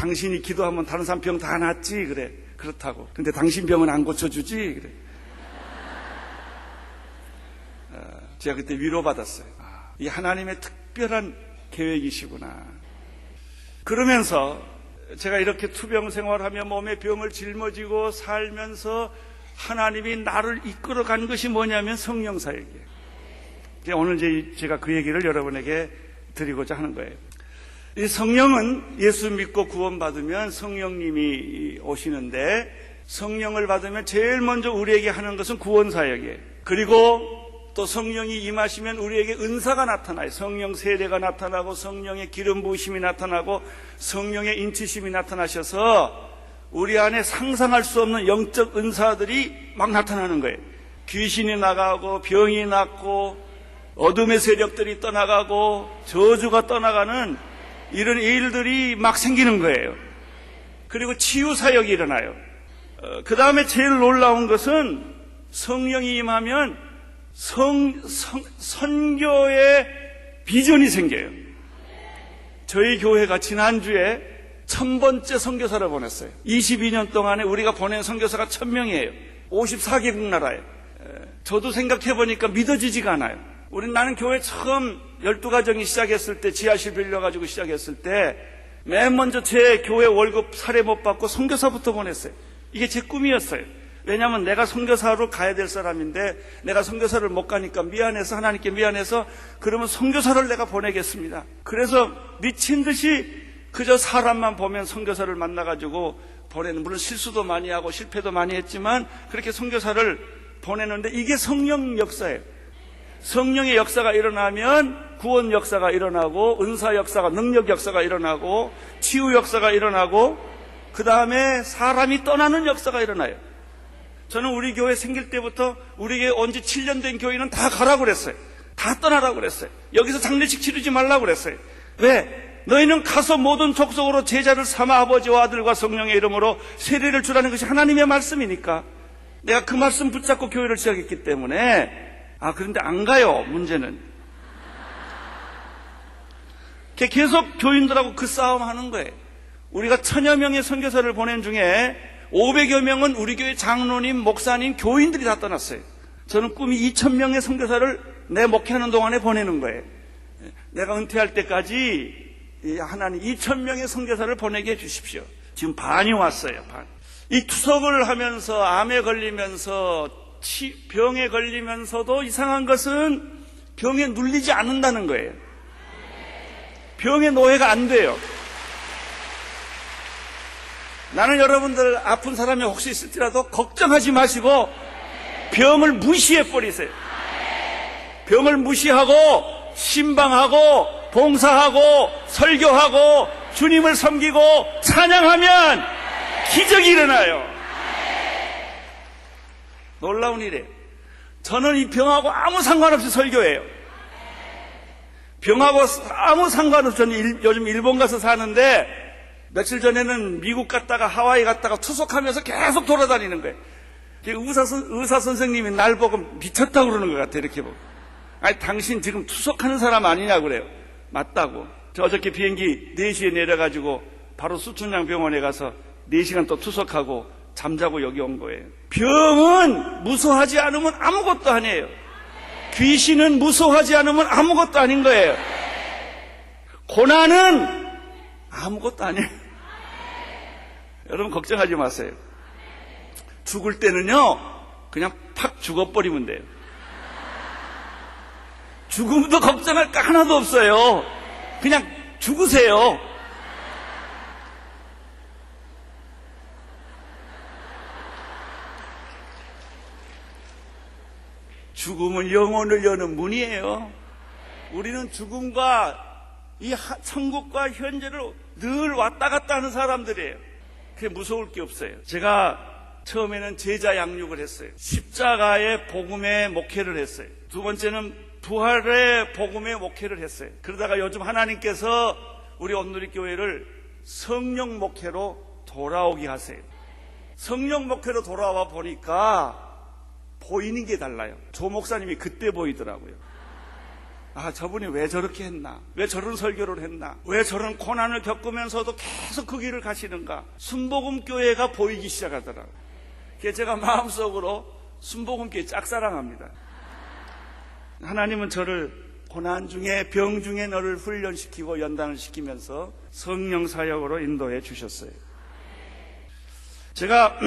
당신이 기도하면 다른 사람 병 다 낫지 그래. 그렇다고. 근데 당신 병은 안 고쳐주지 그래. 제가 그때 위로받았어요. 이 하나님의 특별한 계획이시구나. 그러면서 제가 이렇게 투병 생활하며 몸에 병을 짊어지고 살면서 하나님이 나를 이끌어간 것이 뭐냐면 성령 사역이에요. 오늘 제가 그 얘기를 여러분에게 드리고자 하는 거예요. 이 성령은 예수 믿고 구원받으면 성령님이 오시는데, 성령을 받으면 제일 먼저 우리에게 하는 것은 구원 사역이에요. 그리고 또 성령이 임하시면 우리에게 은사가 나타나요. 성령 세례가 나타나고 성령의 기름 부으심이 나타나고 성령의 인치심이 나타나셔서 우리 안에 상상할 수 없는 영적 은사들이 막 나타나는 거예요. 귀신이 나가고 병이 낫고 어둠의 세력들이 떠나가고 저주가 떠나가는 이런 일들이 막 생기는 거예요. 그리고 치유 사역이 일어나요. 그 다음에 제일 놀라운 것은 성령이 임하면 선교의 비전이 생겨요. 저희 교회가 지난주에 1000번째 선교사를 보냈어요. 22년 동안에 우리가 보낸 선교사가 1000명이에요. 54개국 나라에. 저도 생각해보니까 믿어지지가 않아요. 나는 교회 처음 12가정이 시작했을 때, 지하실 빌려가지고 시작했을 때 맨 먼저 제 교회 월급 사례 못 받고 선교사부터 보냈어요. 이게 제 꿈이었어요. 왜냐하면 내가 선교사로 가야 될 사람인데 내가 선교사를 못 가니까 미안해서, 하나님께 미안해서, 그러면 선교사를 내가 보내겠습니다. 그래서 미친 듯이 그저 사람만 보면 선교사를 만나가지고 보내는, 물론 실수도 많이 하고 실패도 많이 했지만 그렇게 선교사를 보내는데, 이게 성령 역사예요. 성령의 역사가 일어나면 구원 역사가 일어나고 은사 역사가, 능력 역사가 일어나고 치유 역사가 일어나고 그 다음에 사람이 떠나는 역사가 일어나요. 저는 우리 교회 생길 때부터, 우리 교회 온 지 7년 된 교회는 다 가라고 그랬어요. 다 떠나라고 그랬어요. 여기서 장례식 치르지 말라고 그랬어요. 왜? 너희는 가서 모든 족속으로 제자를 삼아 아버지와 아들과 성령의 이름으로 세례를 주라는 것이 하나님의 말씀이니까. 내가 그 말씀 붙잡고 교회를 시작했기 때문에. 그런데 안 가요, 문제는. 계속 교인들하고 그 싸움 하는 거예요. 우리가 1000여 명의 선교사를 보낸 중에 500여 명은 우리 교회 장로님, 목사님, 교인들이 다 떠났어요. 저는 꿈이 2000명의 선교사를 내 목회하는 동안에 보내는 거예요. 내가 은퇴할 때까지 하나님 2000명의 선교사를 보내게 해주십시오. 지금 반이 왔어요, 반. 이 투석을 하면서 암에 걸리면서 병에 걸리면서도 이상한 것은 병에 눌리지 않는다는 거예요. 병의 노예가 안 돼요. 나는 여러분들 아픈 사람이 혹시 있을지라도 걱정하지 마시고 병을 무시해버리세요. 병을 무시하고 신방하고 봉사하고 설교하고 주님을 섬기고 찬양하면 기적이 일어나요. 놀라운 일이에요. 저는 이 병하고 아무 상관없이 설교해요. 병하고 아무 상관없이. 저는 요즘 일본 가서 사는데 며칠 전에는 미국 갔다가 하와이 갔다가 투석하면서 계속 돌아다니는 거예요. 의사 선생님이 날 보고 미쳤다고 그러는 것 같아요. 이렇게 보고. 당신 지금 투석하는 사람 아니냐고 그래요. 맞다고. 저 어저께 비행기 4시에 내려가지고 바로 수춘양 병원에 가서 4시간 또 투석하고 잠자고 여기 온 거예요. 병은 무서워하지 않으면 아무것도 아니에요. 귀신은 무서워하지 않으면 아무것도 아닌 거예요. 고난은 아무것도 아니에요. 여러분 걱정하지 마세요. 죽을 때는요 그냥 팍 죽어버리면 돼요. 죽음도 걱정할 거 하나도 없어요. 그냥 죽으세요. 죽음은 영혼을 여는 문이에요. 우리는 죽음과 이 천국과 현재를 늘 왔다 갔다 하는 사람들이에요. 그게 무서울 게 없어요. 제가 처음에는 제자 양육을 했어요. 십자가의 복음의 목회를 했어요. 두 번째는 부활의 복음의 목회를 했어요. 그러다가 요즘 하나님께서 우리 온누리교회를 성령 목회로 돌아오게 하세요. 성령 목회로 돌아와 보니까 보이는 게 달라요. 조 목사님이 그때 보이더라고요. 아, 저분이 왜 저렇게 했나? 왜 저런 설교를 했나? 왜 저런 고난을 겪으면서도 계속 그 길을 가시는가? 순복음교회가 보이기 시작하더라고요. 그래서 제가 마음속으로 순복음교회 짝사랑합니다. 하나님은 저를 고난 중에, 병 중에 너를 훈련시키고 연단을 시키면서 성령 사역으로 인도해 주셨어요. 제가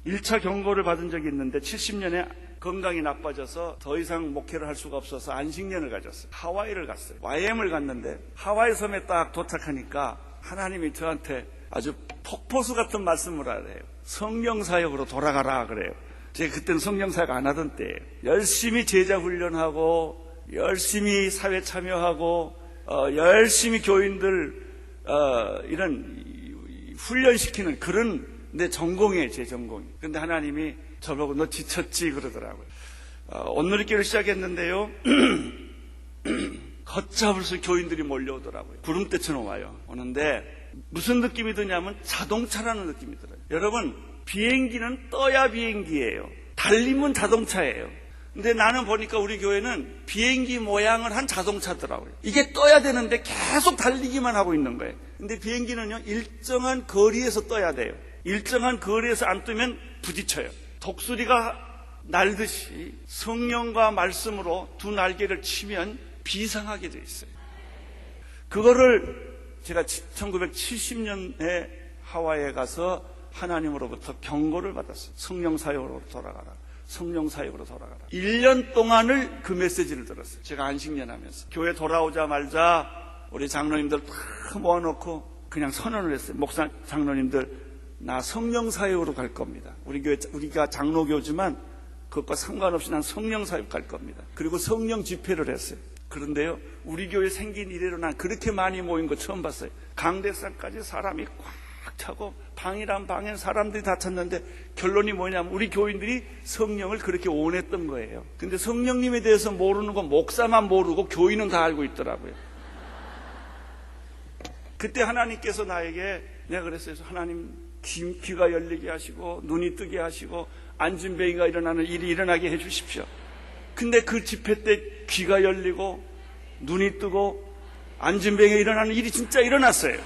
1차 경고를 받은 적이 있는데 70년에 건강이 나빠져서 더 이상 목회를 할 수가 없어서 안식년을 가졌어요. 하와이를 갔어요. YM을 갔는데 하와이 섬에 딱 도착하니까 하나님이 저한테 아주 폭포수 같은 말씀을 하래요. 성령 사역으로 돌아가라 그래요. 제가 그때는 성령 사역 안 하던 때예요. 열심히 제자 훈련하고 열심히 사회 참여하고 열심히 교인들 이런 훈련시키는 그런 내 전공이에요. 제 전공이. 근데 하나님이 저보고 너 지쳤지 그러더라고요. 온누리교를 시작했는데요. 걷잡을 수 교인들이 몰려오더라고요. 구름대처럼 와요. 오는데 무슨 느낌이 드냐면 자동차라는 느낌이 들어요. 여러분, 비행기는 떠야 비행기예요. 달리면 자동차예요. 근데 나는 보니까 우리 교회는 비행기 모양을 한 자동차더라고요. 이게 떠야 되는데 계속 달리기만 하고 있는 거예요. 근데 비행기는요, 일정한 거리에서 떠야 돼요. 일정한 거리에서 안 뜨면 부딪혀요. 독수리가 날듯이 성령과 말씀으로 두 날개를 치면 비상하게 돼 있어요. 그거를 제가 1970년에 하와이에 가서 하나님으로부터 경고를 받았어요. 성령 사역으로 돌아가라. 성령 사역으로 돌아가라. 1년 동안을 그 메시지를 들었어요. 제가 안식년 하면서. 교회 돌아오자마자 우리 장로님들 다 모아놓고 그냥 선언을 했어요. 목사 장로님들, 나 성령 사역으로 갈 겁니다. 우리가 장로교지만 그것과 상관없이 난 성령 사역 갈 겁니다. 그리고 성령 집회를 했어요. 그런데요, 우리 교회 생긴 이래로 난 그렇게 많이 모인 거 처음 봤어요. 강대상까지 사람이 꽉 차고 방이란 방엔 사람들이 다 찼는데 결론이 뭐냐면 우리 교인들이 성령을 그렇게 원했던 거예요. 근데 성령님에 대해서 모르는 건 목사만 모르고 교인은 다 알고 있더라고요. 그때 하나님께서 나에게, 내가 그랬어요. 하나님, 귀가 열리게 하시고 눈이 뜨게 하시고 안진뱅이가 일어나는 일이 일어나게 해 주십시오. 근데 그 집회 때 귀가 열리고 눈이 뜨고 안진뱅이가 일어나는 일이 진짜 일어났어요.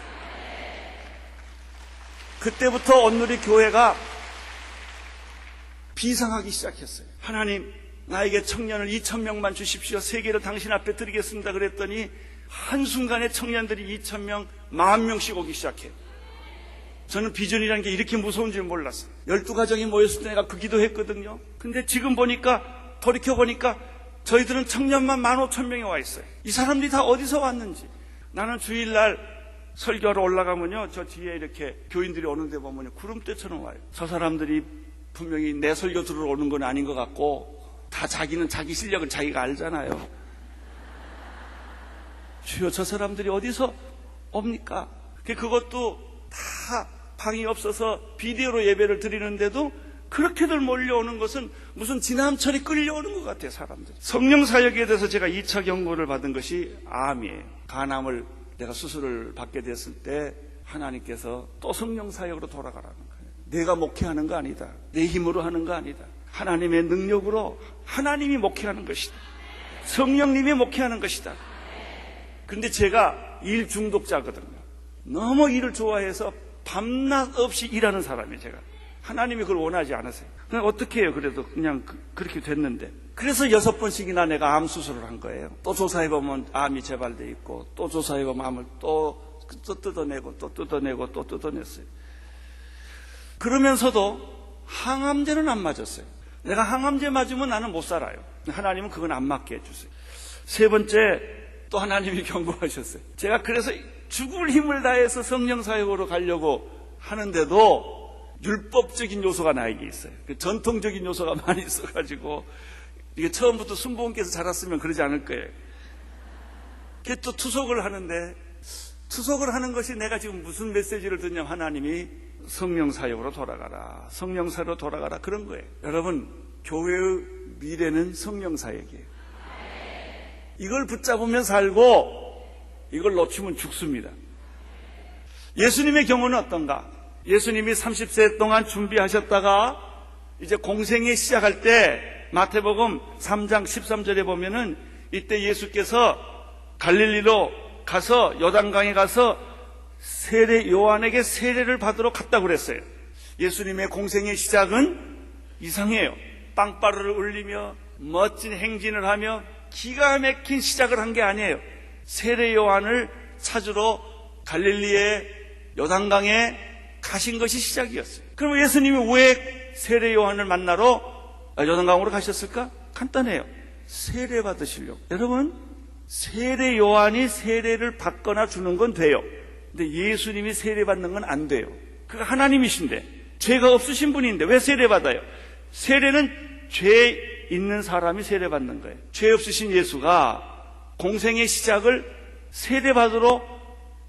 그때부터 온누리 교회가 비상하기 시작했어요. 하나님, 나에게 청년을 2,000명만 주십시오. 세계를 당신 앞에 드리겠습니다. 그랬더니 한순간에 청년들이 2,000명, 10,000명씩 오기 시작해요. 저는 비전이라는 게 이렇게 무서운 줄 몰랐어요. 12가정이 모였을 때 내가 그 기도했거든요. 근데 지금 보니까, 돌이켜보니까 저희들은 청년만 15,000명이 와 있어요. 이 사람들이 다 어디서 왔는지. 나는 주일날 설교하러 올라가면요, 저 뒤에 이렇게 교인들이 오는데 보면요, 구름대처럼 와요. 저 사람들이 분명히 내 설교 들으러 오는 건 아닌 것 같고 다 자기는 자기 실력을 자기가 알잖아요. 주여, 저 사람들이 어디서 옵니까? 그것도 다 방이 없어서 비디오로 예배를 드리는데도 그렇게들 몰려오는 것은 무슨 지남철이 끌려오는 것 같아요, 사람들. 성령 사역에 대해서 제가 2차 경고를 받은 것이 암이에요. 간암을 내가 수술을 받게 됐을 때 하나님께서 또 성령 사역으로 돌아가라는 거예요. 내가 목회하는 거 아니다. 내 힘으로 하는 거 아니다. 하나님의 능력으로 하나님이 목회하는 것이다. 성령님이 목회하는 것이다. 그런데 제가 일 중독자거든요. 너무 일을 좋아해서 밤낮 없이 일하는 사람이에요, 제가. 하나님이 그걸 원하지 않으세요. 그냥 어떻게 해요, 그래도. 그냥 그렇게 됐는데. 그래서 6번씩이나 내가 암 수술을 한 거예요. 또 조사해보면 암이 재발돼 있고, 또 조사해보면 암을 또 뜯어내고, 또 뜯어내고, 또 뜯어냈어요. 그러면서도 항암제는 안 맞았어요. 내가 항암제 맞으면 나는 못 살아요. 하나님은 그건 안 맞게 해주세요. 3번째, 또 하나님이 경고하셨어요. 제가 그래서 죽을 힘을 다해서 성령 사역으로 가려고 하는데도 율법적인 요소가 나에게 있어요. 전통적인 요소가 많이 있어가지고 이게 처음부터 순복음께서 자랐으면 그러지 않을 거예요. 그게 또 투석을 하는데, 투석을 하는 것이 내가 지금 무슨 메시지를 듣냐면 하나님이 성령 사역으로 돌아가라, 성령 사역으로 돌아가라, 그런 거예요. 여러분, 교회의 미래는 성령 사역이에요. 이걸 붙잡으면 살고 이걸 놓치면 죽습니다. 예수님의 경우는 어떤가? 예수님이 30세 동안 준비하셨다가 이제 공생에 시작할 때 마태복음 3장 13절에 보면은 이때 예수께서 갈릴리로 가서 요단강에 가서 세례 요한에게 세례를 받으러 갔다고 그랬어요. 예수님의 공생의 시작은 이상해요. 빵빠르를 울리며 멋진 행진을 하며 기가 막힌 시작을 한 게 아니에요. 세례 요한을 찾으러 갈릴리의 요단강에 가신 것이 시작이었어요. 그럼 예수님이 왜 세례 요한을 만나러 요단강으로 가셨을까? 간단해요. 세례 받으시려고. 여러분, 세례 요한이 세례를 받거나 주는 건 돼요. 근데 예수님이 세례 받는 건 안 돼요. 그가 하나님이신데 죄가 없으신 분인데 왜 세례 받아요? 세례는 죄 있는 사람이 세례 받는 거예요. 죄 없으신 예수가 공생의 시작을 세례 받으러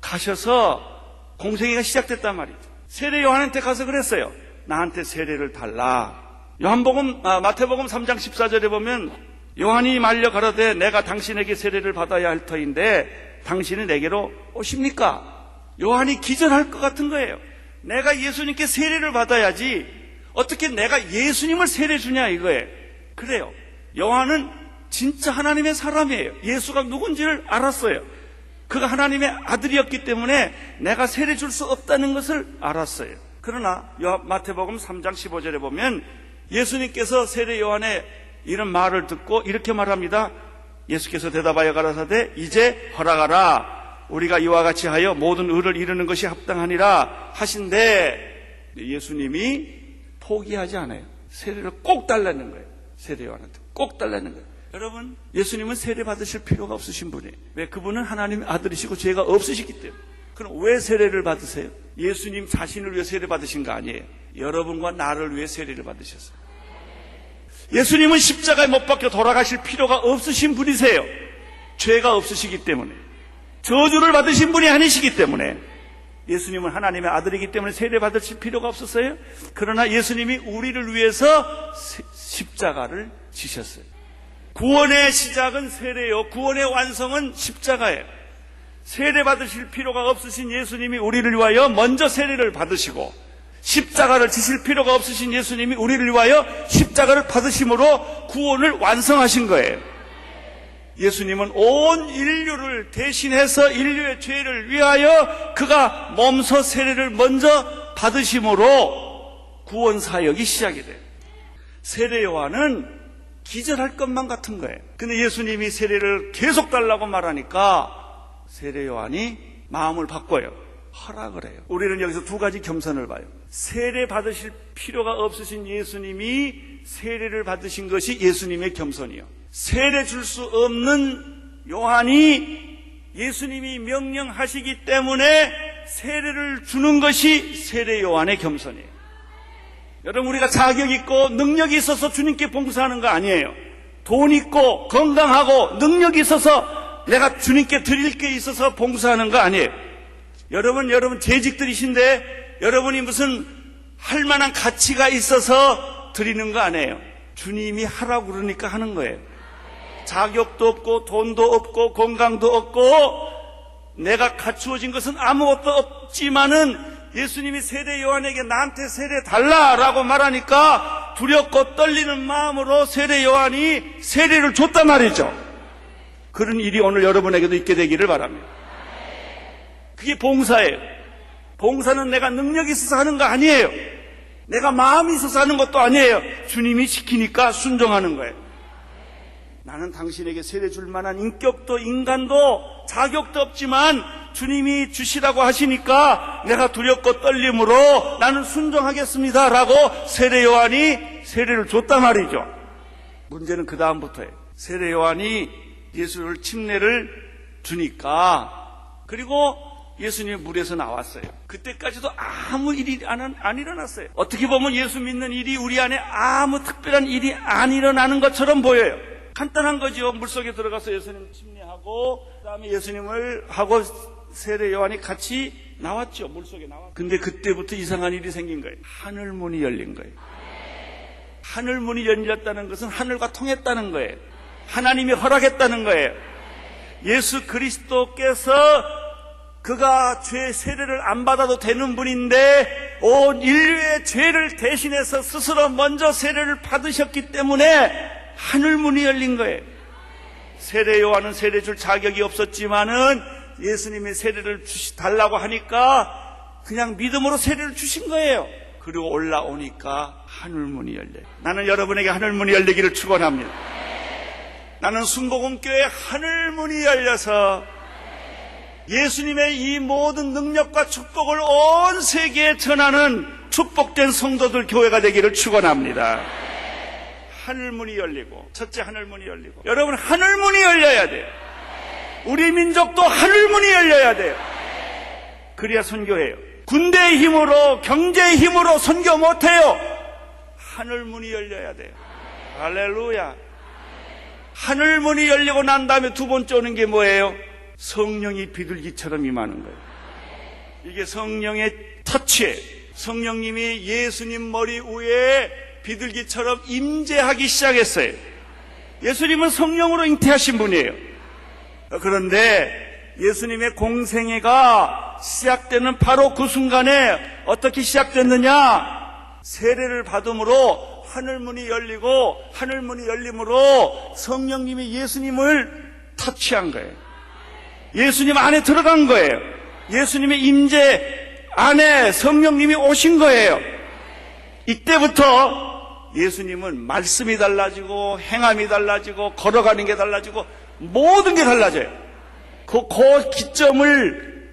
가셔서 공생애가 시작됐단 말이죠. 세례 요한한테 가서 그랬어요. 나한테 세례를 달라. 마태복음 3장 14절에 보면 요한이 말려 가로되 내가 당신에게 세례를 받아야 할 터인데 당신이 내게로 오십니까? 요한이 기절할 것 같은 거예요. 내가 예수님께 세례를 받아야지 어떻게 내가 예수님을 세례 주냐 이거예요. 그래요. 요한은 진짜 하나님의 사람이에요. 예수가 누군지를 알았어요. 그가 하나님의 아들이었기 때문에 내가 세례 줄 수 없다는 것을 알았어요. 그러나 마태복음 3장 15절에 보면 예수님께서 세례 요한의 이런 말을 듣고 이렇게 말합니다. 예수께서 대답하여 가라사대 이제 허락하라. 우리가 이와 같이 하여 모든 의를 이루는 것이 합당하니라 하신데 예수님이 포기하지 않아요. 세례를 꼭 달라는 거예요. 세례 요한한테 꼭 달라는 거예요. 여러분, 예수님은 세례 받으실 필요가 없으신 분이에요. 왜? 그분은 하나님의 아들이시고 죄가 없으시기 때문에. 그럼 왜 세례를 받으세요? 예수님 자신을 위해 세례 받으신 거 아니에요. 여러분과 나를 위해 세례를 받으셨어요. 예수님은 십자가에 못 박혀 돌아가실 필요가 없으신 분이세요. 죄가 없으시기 때문에. 저주를 받으신 분이 아니시기 때문에. 예수님은 하나님의 아들이기 때문에 세례 받으실 필요가 없었어요. 그러나 예수님이 우리를 위해서 십자가를 지셨어요. 구원의 시작은 세례요. 구원의 완성은 십자가예요. 세례 받으실 필요가 없으신 예수님이 우리를 위하여 먼저 세례를 받으시고 십자가를 지실 필요가 없으신 예수님이 우리를 위하여 십자가를 받으심으로 구원을 완성하신 거예요. 예수님은 온 인류를 대신해서 인류의 죄를 위하여 그가 몸소 세례를 먼저 받으심으로 구원 사역이 시작이 돼요. 세례 요한은 기절할 것만 같은 거예요. 근데 예수님이 세례를 계속 달라고 말하니까 세례 요한이 마음을 바꿔요. 허락을 해요. 우리는 여기서 두 가지 겸손을 봐요. 세례 받으실 필요가 없으신 예수님이 세례를 받으신 것이 예수님의 겸손이요. 세례 줄 수 없는 요한이 예수님이 명령하시기 때문에 세례를 주는 것이 세례 요한의 겸손이에요. 여러분, 우리가 자격 있고 능력이 있어서 주님께 봉사하는 거 아니에요. 돈 있고 건강하고 능력이 있어서 내가 주님께 드릴 게 있어서 봉사하는 거 아니에요. 여러분 재직들이신데 여러분이 무슨 할 만한 가치가 있어서 드리는 거 아니에요. 주님이 하라고 그러니까 하는 거예요. 자격도 없고 돈도 없고 건강도 없고 내가 갖추어진 것은 아무것도 없지만은 예수님이 세례 요한에게 나한테 세례 달라라고 말하니까 두렵고 떨리는 마음으로 세례 요한이 세례를 줬단 말이죠. 그런 일이 오늘 여러분에게도 있게 되기를 바랍니다. 그게 봉사예요. 봉사는 내가 능력이 있어서 하는 거 아니에요. 내가 마음이 있어서 하는 것도 아니에요. 주님이 시키니까 순종하는 거예요. 나는 당신에게 세례 줄 만한 인격도 인간도 자격도 없지만 주님이 주시라고 하시니까 내가 두렵고 떨림으로 나는 순종하겠습니다 라고 세례 요한이 세례를 줬단 말이죠. 문제는 그 다음부터예요. 세례 요한이 예수를 침례를 주니까 그리고 예수님이 물에서 나왔어요. 그때까지도 아무 일이 안 일어났어요. 어떻게 보면 예수 믿는 일이 우리 안에 아무 특별한 일이 안 일어나는 것처럼 보여요. 간단한 거죠. 물속에 들어가서 예수님 침례하고 그다음에 예수님을 하고 세례 요한이 같이 나왔죠. 물속에 나왔죠. 근데 그때부터 이상한 일이 생긴 거예요. 하늘 문이 열린 거예요. 하늘 문이 열렸다는 것은 하늘과 통했다는 거예요. 하나님이 허락했다는 거예요. 예수 그리스도께서 그가 죄 세례를 안 받아도 되는 분인데 온 인류의 죄를 대신해서 스스로 먼저 세례를 받으셨기 때문에 하늘 문이 열린 거예요. 세례 요한은 세례 줄 자격이 없었지만은 예수님이 세례를 달라고 하니까 그냥 믿음으로 세례를 주신 거예요. 그리고 올라오니까 하늘문이 열려요. 나는 여러분에게 하늘문이 열리기를 축원합니다. 나는 순복음교회 하늘문이 열려서 예수님의 이 모든 능력과 축복을 온 세계에 전하는 축복된 성도들 교회가 되기를 축원합니다. 하늘문이 열리고, 첫째 하늘문이 열리고, 여러분 하늘문이 열려야 돼요. 우리 민족도 하늘문이 열려야 돼요. 그래야 선교해요. 군대의 힘으로, 경제의 힘으로 선교 못해요. 하늘문이 열려야 돼요. 할렐루야. 하늘문이 열리고 난 다음에 두 번째 오는 게 뭐예요? 성령이 비둘기처럼 임하는 거예요. 이게 성령의 터치예요. 성령님이 예수님 머리 위에 비둘기처럼 임재하기 시작했어요. 예수님은 성령으로 잉태하신 분이에요. 그런데 예수님의 공생애가 시작되는 바로 그 순간에 어떻게 시작됐느냐? 세례를 받음으로 하늘문이 열리고, 하늘문이 열림으로 성령님이 예수님을 터치한 거예요. 예수님 안에 들어간 거예요. 예수님의 임재 안에 성령님이 오신 거예요. 이때부터 예수님은 말씀이 달라지고, 행함이 달라지고, 걸어가는 게 달라지고, 모든 게 달라져요. 그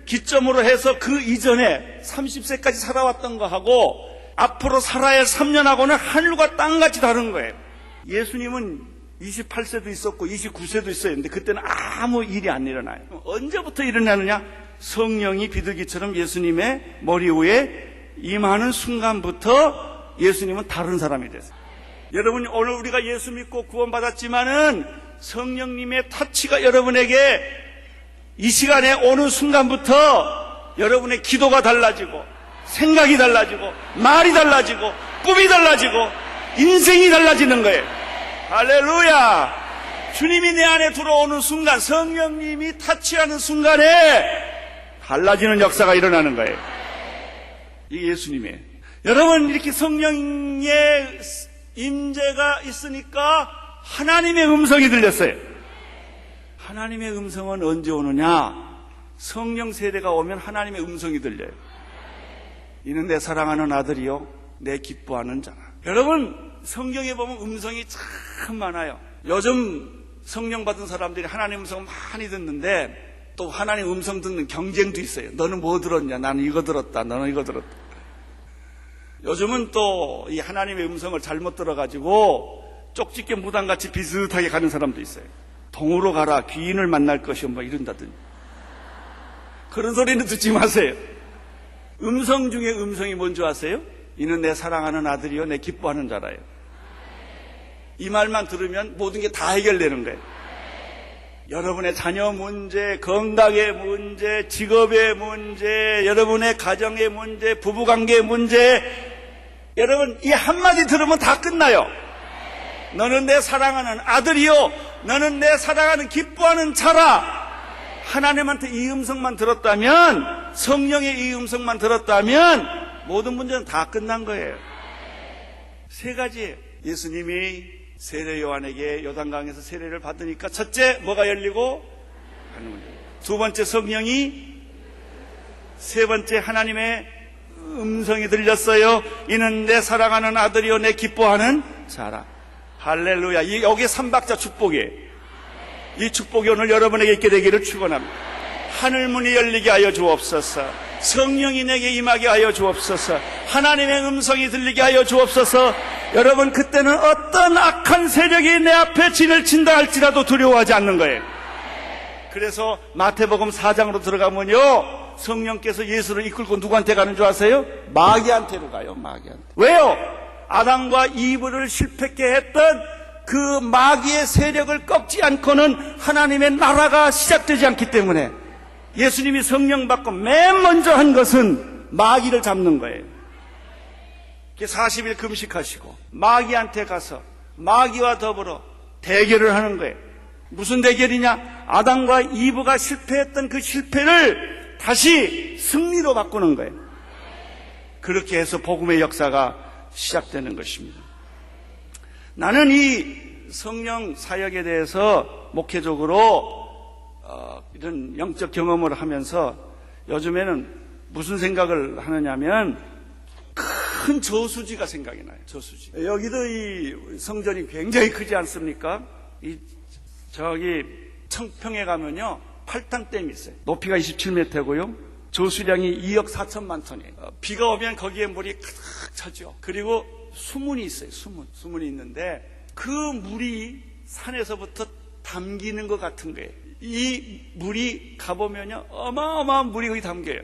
기점으로 해서 그 이전에 30세까지 살아왔던 거하고 앞으로 살아야 할 3년하고는 하늘과 땅같이 다른 거예요. 예수님은 28세도 있었고 29세도 있어요. 근데 그때는 아무 일이 안 일어나요. 언제부터 일어나느냐? 성령이 비둘기처럼 예수님의 머리 위에 임하는 순간부터 예수님은 다른 사람이 됐어요. 여러분, 오늘 우리가 예수 믿고 구원받았지만은 성령님의 터치가 여러분에게 이 시간에 오는 순간부터 여러분의 기도가 달라지고, 생각이 달라지고, 말이 달라지고, 꿈이 달라지고, 인생이 달라지는 거예요. 할렐루야. 주님이 내 안에 들어오는 순간, 성령님이 터치하는 순간에 달라지는 역사가 일어나는 거예요. 이게 예수님이에요. 여러분, 이렇게 성령의 임재가 있으니까 하나님의 음성이 들렸어요. 하나님의 음성은 언제 오느냐? 성령 세례가 오면 하나님의 음성이 들려요. 이는 내 사랑하는 아들이요 내 기뻐하는 자라. 여러분, 성경에 보면 음성이 참 많아요. 요즘 성령 받은 사람들이 하나님 음성을 많이 듣는데 또 하나님 음성 듣는 경쟁도 있어요. 너는 뭐 들었냐? 나는 이거 들었다. 너는 이거 들었다. 요즘은 또 이 하나님의 음성을 잘못 들어가지고 쪽집게 무당같이 비슷하게 가는 사람도 있어요. 동으로 가라, 귀인을 만날 것이요, 뭐 이런다더니. 그런 소리는 듣지 마세요. 음성 중에 음성이 뭔지 아세요? 이는 내 사랑하는 아들이요 내 기뻐하는 자라요. 이 말만 들으면 모든 게 다 해결되는 거예요. 여러분의 자녀 문제, 건강의 문제, 직업의 문제, 여러분의 가정의 문제, 부부관계의 문제, 여러분 이 한마디 들으면 다 끝나요. 너는 내 사랑하는 아들이요 너는 내 사랑하는 기뻐하는 자라. 하나님한테 이 음성만 들었다면, 성령의 이 음성만 들었다면 모든 문제는 다 끝난 거예요. 세 가지. 예수님이 세례 요한에게 요단강에서 세례를 받으니까 첫째 뭐가 열리고? 두 번째 성령이, 세 번째 하나님의 음성이 들렸어요. 이는 내 사랑하는 아들이요 내 기뻐하는 자라. 할렐루야. 여기 삼박자 축복이에요. 이 축복이 오늘 여러분에게 있게 되기를 축원합니다. 하늘문이 열리게 하여 주옵소서. 성령이 내게 임하게 하여 주옵소서. 하나님의 음성이 들리게 하여 주옵소서. 여러분, 그때는 어떤 악한 세력이 내 앞에 진을 친다 할지라도 두려워하지 않는 거예요. 그래서 마태복음 4장으로 들어가면요, 성령께서 예수를 이끌고 누구한테 가는 줄 아세요? 마귀한테로 가요. 마귀한테. 왜요? 아담과 이브를 실패케 했던 그 마귀의 세력을 꺾지 않고는 하나님의 나라가 시작되지 않기 때문에 예수님이 성령 받고 맨 먼저 한 것은 마귀를 잡는 거예요. 40일 금식하시고 마귀한테 가서 마귀와 더불어 대결을 하는 거예요. 무슨 대결이냐? 아담과 이브가 실패했던 그 실패를 다시 승리로 바꾸는 거예요. 그렇게 해서 복음의 역사가 시작되는 것입니다. 나는 이 성령 사역에 대해서 목회적으로 이런 영적 경험을 하면서 요즘에는 무슨 생각을 하느냐면 큰 저수지가 생각이 나요. 저수지. 여기도 이 성전이 굉장히 크지 않습니까? 저기 청평에 가면요 8탕댐이 있어요. 높이가 27m고요. 저수량이 2억 4천만 톤이에요. 비가 오면 거기에 물이 가득 차죠. 그리고 수문이 있어요. 수문이 있는데 그 물이 산에서부터 담기는 것 같은 거예요. 이 물이 가보면요 어마어마한 물이 거기 담겨요.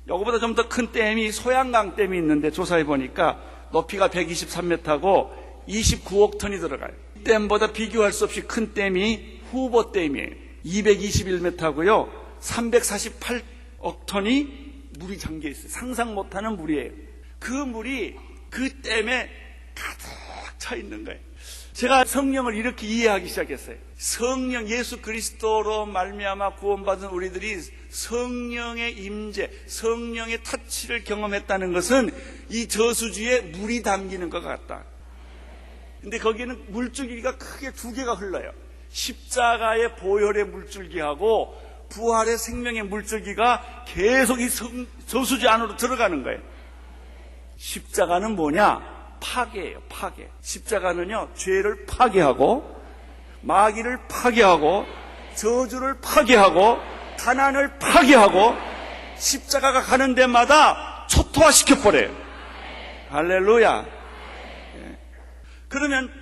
이거보다 좀 더 큰 댐이 소양강 댐이 있는데 조사해 보니까 높이가 123m고 29억 톤이 들어가요. 이 댐보다 비교할 수 없이 큰 댐이 후보 댐이에요. 221m고요. 348억 톤이 물이 잠겨 있어요. 상상 못하는 물이에요. 그 물이 그 댐에 가득 차 있는 거예요. 제가 성령을 이렇게 이해하기 시작했어요. 성령 예수 그리스도로 말미암아 구원받은 우리들이 성령의 임재, 성령의 터치를 경험했다는 것은 이 저수지에 물이 담기는 것 같다. 근데 거기에는 물줄기가 크게 두 개가 흘러요. 십자가의 보혈의 물줄기하고 부활의 생명의 물줄기가 계속 이 저수지 안으로 들어가는 거예요. 십자가는 뭐냐? 파괴예요. 파괴. 십자가는요 죄를 파괴하고 마귀를 파괴하고 저주를 파괴하고 가난을 파괴하고 십자가가 가는 데마다 초토화시켜버려요. 할렐루야. 그러면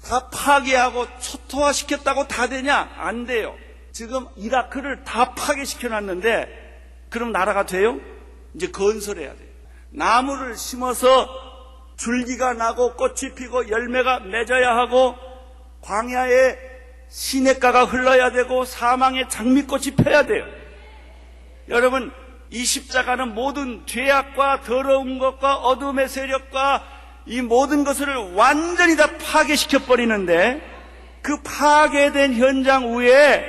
다 파괴하고 초토화시켰다고 다 되냐? 안 돼요. 지금 이라크를 다 파괴시켜놨는데 그럼 나라가 돼요? 이제 건설해야 돼요. 나무를 심어서 줄기가 나고 꽃이 피고 열매가 맺어야 하고 광야에 시냇가가 흘러야 되고 사망의 장미꽃이 펴야 돼요. 여러분 이 십자가는 모든 죄악과 더러운 것과 어둠의 세력과 이 모든 것을 완전히 다 파괴시켜버리는데 그 파괴된 현장 위에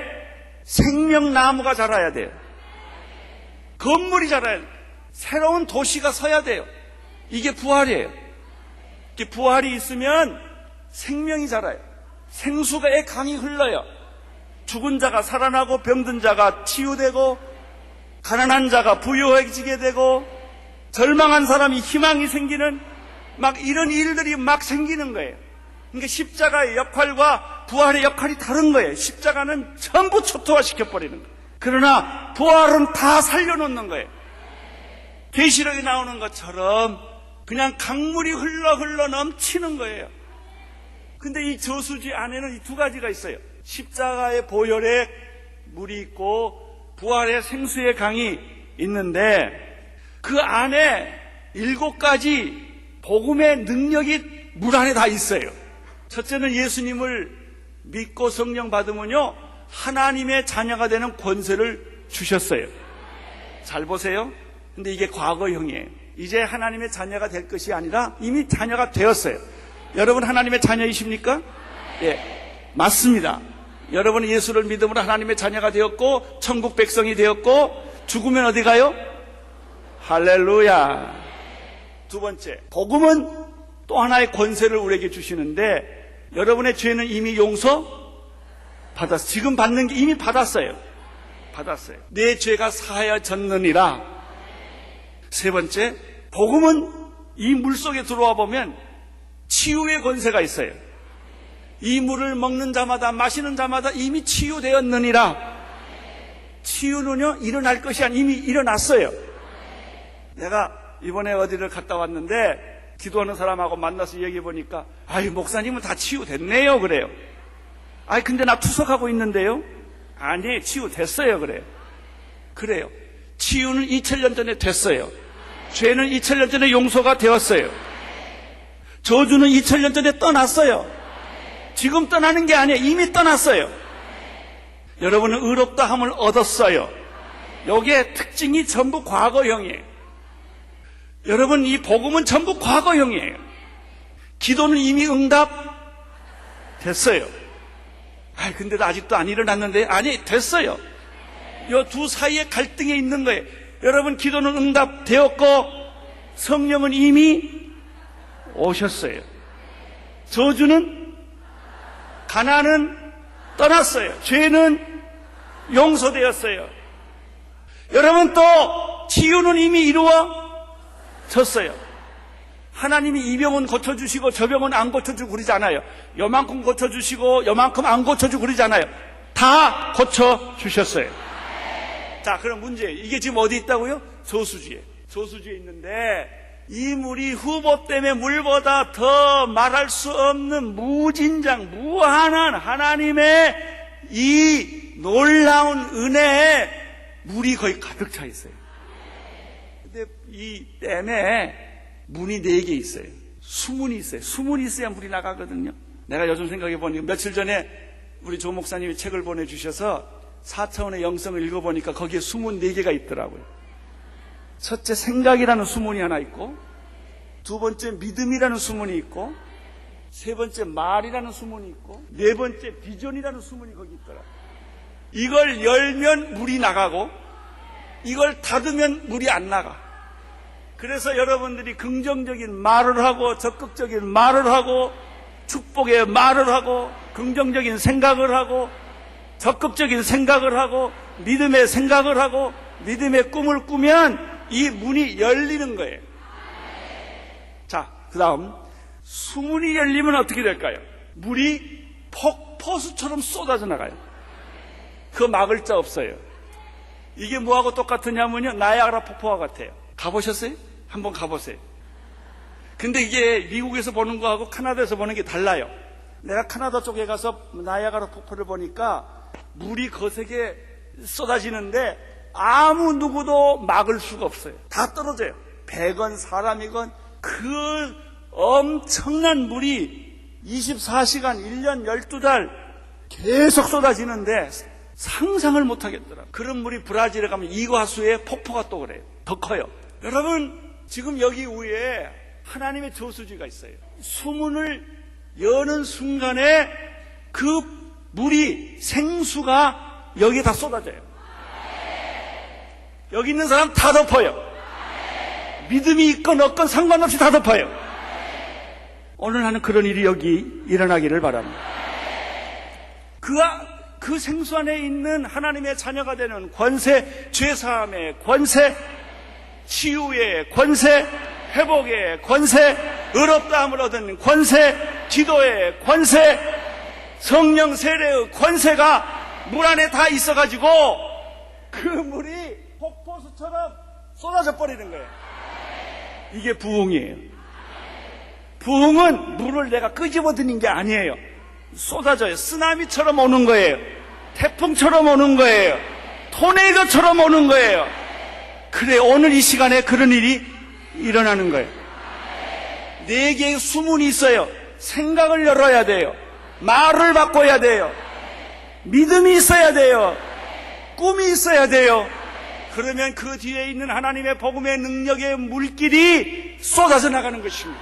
생명나무가 자라야 돼요. 건물이 자라야 돼요. 새로운 도시가 서야 돼요. 이게 부활이에요. 부활이 있으면 생명이 자라요. 생수의 강이 흘러요. 죽은 자가 살아나고 병든 자가 치유되고 가난한 자가 부유해지게 되고 절망한 사람이 희망이 생기는 막 이런 일들이 막 생기는 거예요. 그러니까 십자가의 역할과 부활의 역할이 다른 거예요. 십자가는 전부 초토화시켜버리는 거예요. 그러나 부활은 다 살려놓는 거예요. 계시록에 나오는 것처럼 그냥 강물이 흘러 넘치는 거예요. 근데 이 저수지 안에는 이 두 가지가 있어요. 십자가의 보혈에 물이 있고 부활의 생수의 강이 있는데 그 안에 7가지 복음의 능력이 물 안에 다 있어요. 첫째는 예수님을 믿고 성령 받으면요 하나님의 자녀가 되는 권세를 주셨어요. 잘 보세요. 근데 이게 과거형이에요. 이제 하나님의 자녀가 될 것이 아니라 이미 자녀가 되었어요. 여러분 하나님의 자녀이십니까? 예, 맞습니다. 여러분은 예수를 믿음으로 하나님의 자녀가 되었고 천국 백성이 되었고 죽으면 어디 가요? 할렐루야. 두 번째, 복음은 또 하나의 권세를 우리에게 주시는데 여러분의 죄는 이미 용서받았어요. 지금 받는 게 이미 받았어요. 내 죄가 사하여졌느니라. 세 번째, 복음은 이 물속에 들어와 보면 치유의 권세가 있어요. 이 물을 먹는 자마다 마시는 자마다 이미 치유되었느니라. 치유는요 일어날 것이 아니라 이미 일어났어요. 내가 이번에 어디를 갔다 왔는데 기도하는 사람하고 만나서 얘기해 보니까 아유 목사님은 다 치유됐네요 그래요. 아이 근데 나 투석하고 있는데요. 아니 치유됐어요 그래요. 치유는 2000년 전에 됐어요. 죄는 2000년 전에 용서가 되었어요. 저주는 2000년 전에 떠났어요. 지금 떠나는 게 아니에요. 이미 떠났어요. 여러분은 의롭다 함을 얻었어요. 여기에 특징이 전부 과거형이에요. 여러분 이 복음은 전부 과거형이에요. 기도는 이미 응답됐어요. 근데 아직도 안 일어났는데 아니 됐어요. 이 두 사이에 갈등에 있는 거예요. 여러분 기도는 응답되었고 성령은 이미 오셨어요. 저주는 가난은 떠났어요. 죄는 용서되었어요. 여러분, 또 치유는 이미 이루어졌어요. 하나님이 이 병은 고쳐주시고 저 병은 안 고쳐주고 그러지 않아요. 요만큼 고쳐주시고 요만큼 안 고쳐주고 그러지 않아요. 다 고쳐주셨어요. 자, 그럼 문제예요. 이게 지금 어디 있다고요? 저수지에. 저수지에 있는데 이 물이 후보댐의 물보다 더 말할 수 없는 무진장 무한한 하나님의 이 놀라운 은혜에 물이 거의 가득 차 있어요. 근데 이 댐에 문이 4개 있어요. 수문이 있어요. 수문이 있어야 물이 나가거든요. 내가 요즘 생각해 보니까 며칠 전에 우리 조 목사님이 책을 보내주셔서 4차원의 영성을 읽어보니까 거기에 수문 4개가 있더라고요. 첫째, 생각이라는 수문이 하나 있고, 두 번째, 믿음이라는 수문이 있고, 세 번째, 말이라는 수문이 있고, 네 번째, 비전이라는 수문이 거기 있더라고요. 이걸 열면 물이 나가고, 이걸 닫으면 물이 안 나가. 그래서 여러분들이 긍정적인 말을 하고, 적극적인 말을 하고, 축복의 말을 하고, 긍정적인 생각을 하고, 적극적인 생각을 하고, 믿음의 생각을 하고, 믿음의 꿈을 꾸면 이 문이 열리는 거예요. 자, 그 다음 수문이 열리면 어떻게 될까요? 물이 폭포수처럼 쏟아져 나가요. 그거 막을 자 없어요. 이게 뭐하고 똑같으냐면요, 나야가라 폭포와 같아요. 가보셨어요? 한번 가보세요. 근데 이게 미국에서 보는 거하고 카나다에서 보는 게 달라요. 내가 카나다 쪽에 가서 나야가라 폭포를 보니까 물이 거세게 쏟아지는데 아무 누구도 막을 수가 없어요. 다 떨어져요. 100원 사람이건 그 엄청난 물이 24시간 1년 12달 계속 쏟아지는데 상상을 못 하겠더라고요. 그런 물이 브라질에 가면 이과수의 폭포가 또 그래요. 더 커요. 여러분, 지금 여기 위에 하나님의 저수지가 있어요. 수문을 여는 순간에 그 물이, 생수가 여기에 다 쏟아져요. 여기 있는 사람 다 덮어요. 믿음이 있건 없건 상관없이 다 덮어요. 오늘 나는 그런 일이 여기 일어나기를 바랍니다. 그 생수 안에 있는 하나님의 자녀가 되는 권세, 죄사함의 권세, 치유의 권세, 회복의 권세, 의롭다함을 얻은 권세, 기도의 권세, 성령 세례의 권세가 물 안에 다 있어가지고 그 물이 폭포수처럼 쏟아져 버리는 거예요. 이게 부흥이에요. 부흥은 물을 내가 끄집어드는 게 아니에요. 쏟아져요. 쓰나미처럼 오는 거예요. 태풍처럼 오는 거예요. 토네이도처럼 오는 거예요. 그래, 오늘 이 시간에 그런 일이 일어나는 거예요. 4개의 수문이 있어요. 생각을 열어야 돼요. 말을 바꿔야 돼요. 믿음이 있어야 돼요. 꿈이 있어야 돼요. 그러면 그 뒤에 있는 하나님의 복음의 능력의 물길이 쏟아져 나가는 것입니다.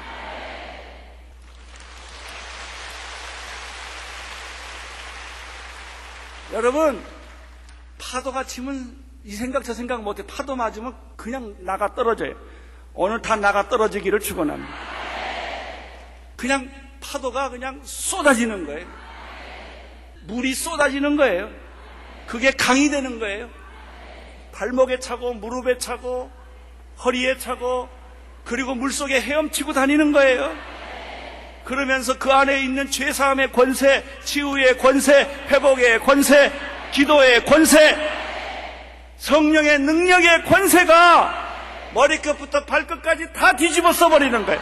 여러분, 파도가 치면 이 생각 저 생각 못해. 파도 맞으면 그냥 나가 떨어져요. 오늘 다 나가 떨어지기를 축원합니다. 그냥 파도가 그냥 쏟아지는 거예요. 물이 쏟아지는 거예요. 그게 강이 되는 거예요. 발목에 차고 무릎에 차고 허리에 차고 그리고 물속에 헤엄치고 다니는 거예요. 그러면서 그 안에 있는 죄사함의 권세, 치유의 권세, 회복의 권세, 기도의 권세, 성령의 능력의 권세가 머리끝부터 발끝까지 다 뒤집어 써버리는 거예요.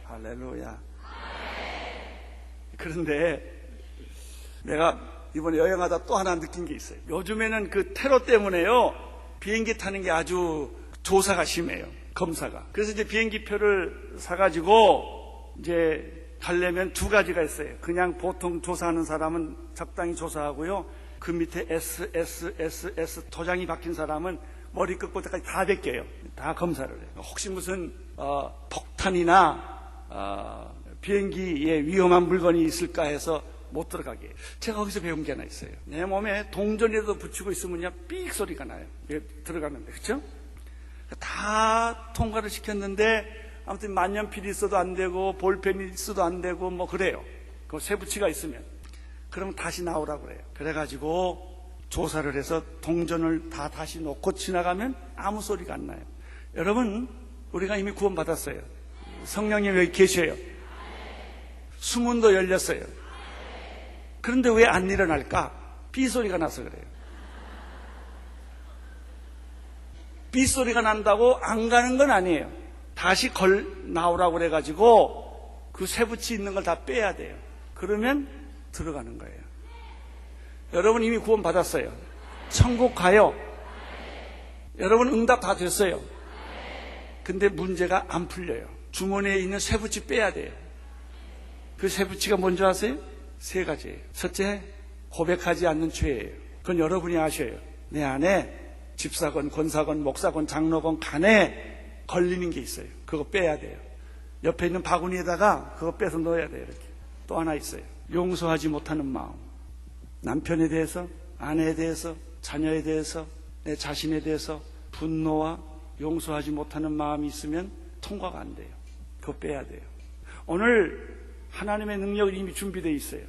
할렐루야. 그런데 내가 이번에 여행하다 또 하나 느낀 게 있어요. 요즘에는 그 테러 때문에요, 비행기 타는 게 아주 조사가 심해요. 검사가. 그래서 이제 비행기표를 사가지고 이제 가려면 2가지가 있어요. 그냥 보통 조사하는 사람은 적당히 조사하고요. 그 밑에 S 도장이 박힌 사람은 머리끝부터까지 다 벗겨요. 다 검사를 해요. 혹시 무슨 폭탄이나 비행기에 위험한 물건이 있을까 해서 못 들어가게 해요. 제가 거기서 배운 게 하나 있어요. 내 몸에 동전이라도 붙이고 있으면 삑 소리가 나요. 들어가는데, 그렇죠? 다 통과를 시켰는데 아무튼 만년필이 있어도 안 되고 볼펜이 있어도 안 되고 뭐 그래요. 그 쇠붙이가 있으면. 그러면 다시 나오라고 그래요. 그래가지고 조사를 해서 동전을 다 다시 놓고 지나가면 아무 소리가 안 나요. 여러분, 우리가 이미 구원받았어요. 성령님 여기 계셔요. 수문도 열렸어요. 그런데 왜 안 일어날까? 삐소리가 나서 그래요. 삐소리가 난다고 안 가는 건 아니에요. 다시 나오라고 그래가지고 그 쇠붙이 있는 걸 다 빼야 돼요. 그러면 들어가는 거예요. 여러분 이미 구원 받았어요. 천국 가요. 여러분 응답 다 됐어요. 근데 문제가 안 풀려요. 주머니에 있는 쇠붙이 빼야 돼요. 그 쇠붙이가 뭔지 아세요? 세 가지예요. 첫째, 고백하지 않는 죄예요. 그건 여러분이 아셔요. 내 안에 집사건, 권사건, 목사건, 장로건 간에 걸리는 게 있어요. 그거 빼야 돼요. 옆에 있는 바구니에다가 그거 빼서 넣어야 돼요. 이렇게. 또 하나 있어요. 용서하지 못하는 마음. 남편에 대해서, 아내에 대해서, 자녀에 대해서, 내 자신에 대해서 분노와 용서하지 못하는 마음이 있으면 통과가 안 돼요. 그거 빼야 돼요. 오늘 하나님의 능력이 이미 준비되어 있어요.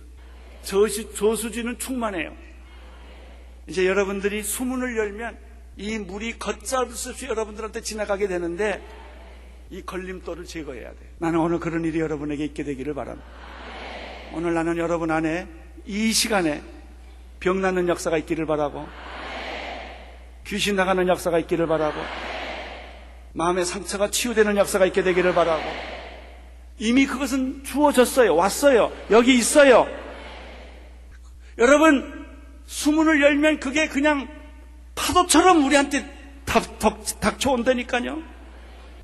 저수지는 충만해요. 이제 여러분들이 수문을 열면 이 물이 걷잡을 수 없이 여러분들한테 지나가게 되는데 이 걸림돌을 제거해야 돼요. 나는 오늘 그런 일이 여러분에게 있게 되기를 바랍니다. 오늘 나는 여러분 안에 이 시간에 병 낫는 역사가 있기를 바라고, 귀신 나가는 역사가 있기를 바라고, 마음의 상처가 치유되는 역사가 있게 되기를 바라고, 이미 그것은 주어졌어요. 왔어요. 여기 있어요. 여러분, 수문을 열면 그게 그냥 파도처럼 우리한테 닥쳐온다니까요.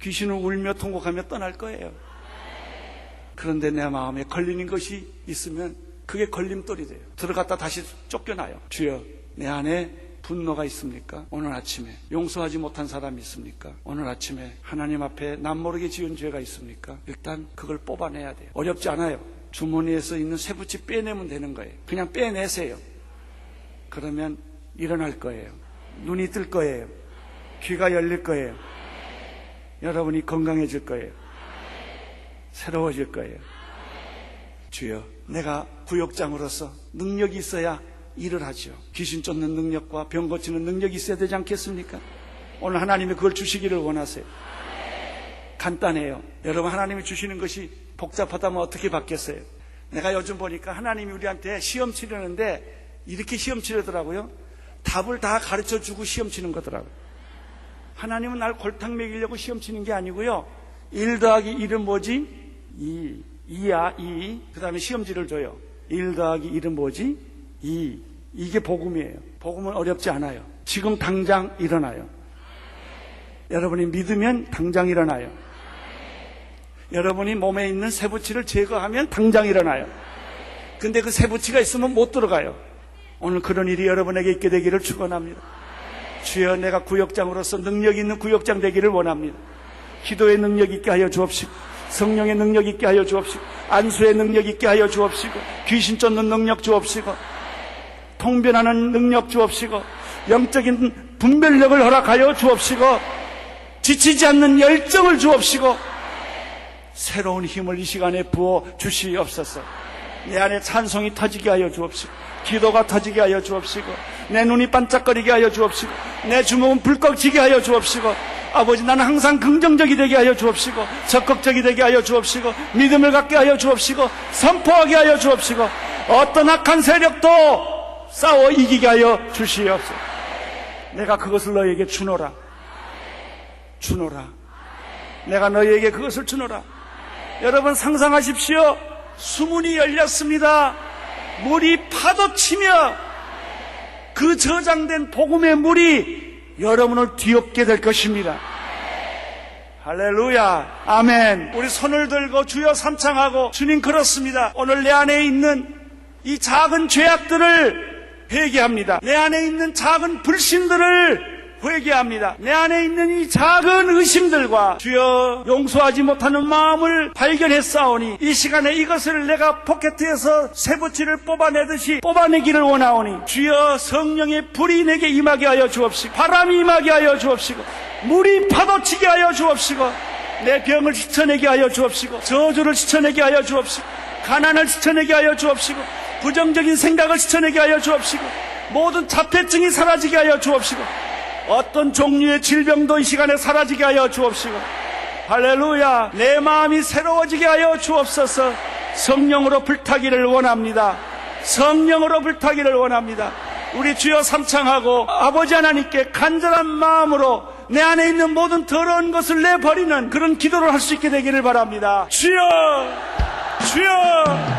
귀신은 울며 통곡하며 떠날 거예요. 그런데 내 마음에 걸리는 것이 있으면 그게 걸림돌이 돼요. 들어갔다 다시 쫓겨나요. 주여, 내 안에 분노가 있습니까? 오늘 아침에 용서하지 못한 사람이 있습니까? 오늘 아침에 하나님 앞에 남모르게 지은 죄가 있습니까? 일단 그걸 뽑아내야 돼요. 어렵지 않아요. 주머니에서 있는 쇠붙이 빼내면 되는 거예요. 그냥 빼내세요. 그러면 일어날 거예요. 눈이 뜰 거예요. 귀가 열릴 거예요. 여러분이 건강해질 거예요. 새로워질 거예요. 주여, 내가 구역장으로서 능력이 있어야 일을 하죠. 귀신 쫓는 능력과 병 고치는 능력이 있어야 되지 않겠습니까? 오늘 하나님이 그걸 주시기를 원하세요. 간단해요. 여러분, 하나님이 주시는 것이 복잡하다면 어떻게 받겠어요? 내가 요즘 보니까 하나님이 우리한테 시험 치려는데 이렇게 시험 치려더라고요. 답을 다 가르쳐주고 시험 치는 거더라고요. 하나님은 날 골탕 먹이려고 시험 치는 게 아니고요. 1 더하기 1은 뭐지? 2야, 2. 그 다음에 시험지를 줘요. 1 더하기 1은 뭐지? 2. 이게 복음이에요. 복음은 어렵지 않아요. 지금 당장 일어나요. 여러분이 믿으면 당장 일어나요. 여러분이 몸에 있는 쇠붙이를 제거하면 당장 일어나요. 근데 그 쇠붙이가 있으면 못 들어가요. 오늘 그런 일이 여러분에게 있게 되기를 축원합니다. 주여, 내가 구역장으로서 능력 있는 구역장 되기를 원합니다. 기도의 능력 있게 하여 주옵시고, 성령의 능력 있게 하여 주옵시고, 안수의 능력 있게 하여 주옵시고, 귀신 쫓는 능력 주옵시고, 통변하는 능력 주옵시고, 영적인 분별력을 허락하여 주옵시고, 지치지 않는 열정을 주옵시고, 새로운 힘을 이 시간에 부어 주시옵소서. 내 안에 찬송이 터지게 하여 주옵시고, 기도가 터지게 하여 주옵시고, 내 눈이 반짝거리게 하여 주옵시고, 내 주먹은 불꺼지게 하여 주옵시고, 아버지, 나는 항상 긍정적이 되게 하여 주옵시고, 적극적이 되게 하여 주옵시고, 믿음을 갖게 하여 주옵시고, 선포하게 하여 주옵시고, 어떤 악한 세력도 싸워 이기게 하여 주시옵소서. 내가 그것을 너에게 주노라. 주노라. 내가 너희에게 그것을 주노라. 여러분, 상상하십시오. 수문이 열렸습니다. 물이 파도치며 그 저장된 복음의 물이 여러분을 뒤엎게 될 것입니다. 할렐루야. 아멘. 우리 손을 들고 주여 삼창하고, 주님, 그렇습니다. 오늘 내 안에 있는 이 작은 죄악들을 회개합니다. 내 안에 있는 작은 불신들을 회개합니다. 내 안에 있는 이 작은 의심들과 주여 용서하지 못하는 마음을 발견했사오니, 이 시간에 이것을 내가 포켓에서 쇠붙이를 뽑아내듯이 뽑아내기를 원하오니, 주여 성령의 불이 내게 임하게 하여 주옵시고, 바람이 임하게 하여 주옵시고, 물이 파도치게 하여 주옵시고, 내 병을 씻어내게 하여 주옵시고, 저주를 씻어내게 하여 주옵시고, 가난을 스쳐내게 하여 주옵시고, 부정적인 생각을 스쳐내게 하여 주옵시고, 모든 자폐증이 사라지게 하여 주옵시고, 어떤 종류의 질병도 이 시간에 사라지게 하여 주옵시고, 할렐루야. 내 마음이 새로워지게 하여 주옵소서. 성령으로 불타기를 원합니다. 성령으로 불타기를 원합니다. 우리 주여 삼창하고 아버지 하나님께 간절한 마음으로 내 안에 있는 모든 더러운 것을 내버리는 그런 기도를 할 수 있게 되기를 바랍니다. 주여, 주여.